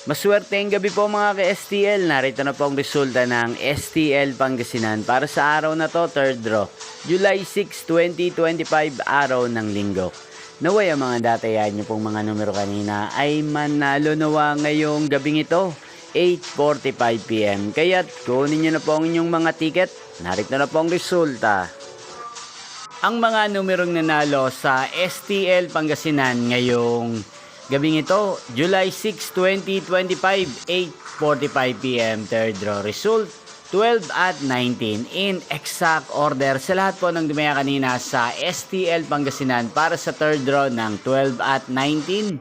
Maswerteng gabi po mga ka-STL. Narito na po ang resulta ng STL Pangasinan para sa araw na to, third draw. July 6, 2025, araw ng linggo. Naway ang mga datayan nyo pong mga numero kanina ay manalo nawa ngayong gabing ito, 8:45 PM. Kaya't kunin nyo na po ang inyong mga ticket. Narito na po ang resulta. Ang mga numerong nanalo sa STL Pangasinan ngayong gabing ito, July 6, 2025, 8:45 PM, third draw result, 12 at 19 in exact order sa lahat po ng dumaya kanina sa STL Pangasinan para sa third draw ng 12 at 19.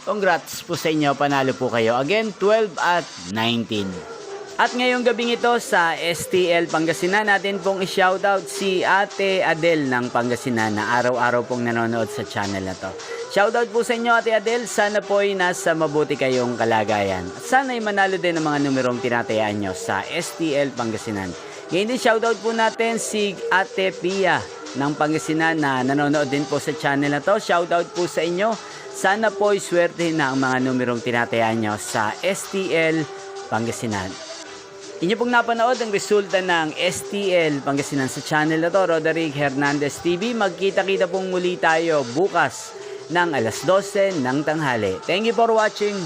Congrats po sa inyo, panalo po kayo. Again, 12 at 19. At ngayong gabing ito sa STL Pangasinan, natin pong i-shoutout si Ate Adel ng Pangasinan na araw-araw pong nanonood sa channel na to. Shoutout po sa inyo, Ate Adel. Sana po ay nasa mabuti kayong kalagayan. At sana ay manalo din ang mga numerong tinatayaan nyo sa STL Pangasinan. Ngayon din shoutout po natin si Ate Pia ng Pangasinan na nanonood din po sa channel na to. Shoutout po sa inyo. Sana po ay swerte na ang mga numerong tinatayaan nyo sa STL Pangasinan. Inyo pong napanood ang resulta ng STL Pangasinan sa channel na to, Roderick Hernandez TV. Magkita-kita pong muli tayo bukas ng alas 12 ng tanghali. Thank you for watching.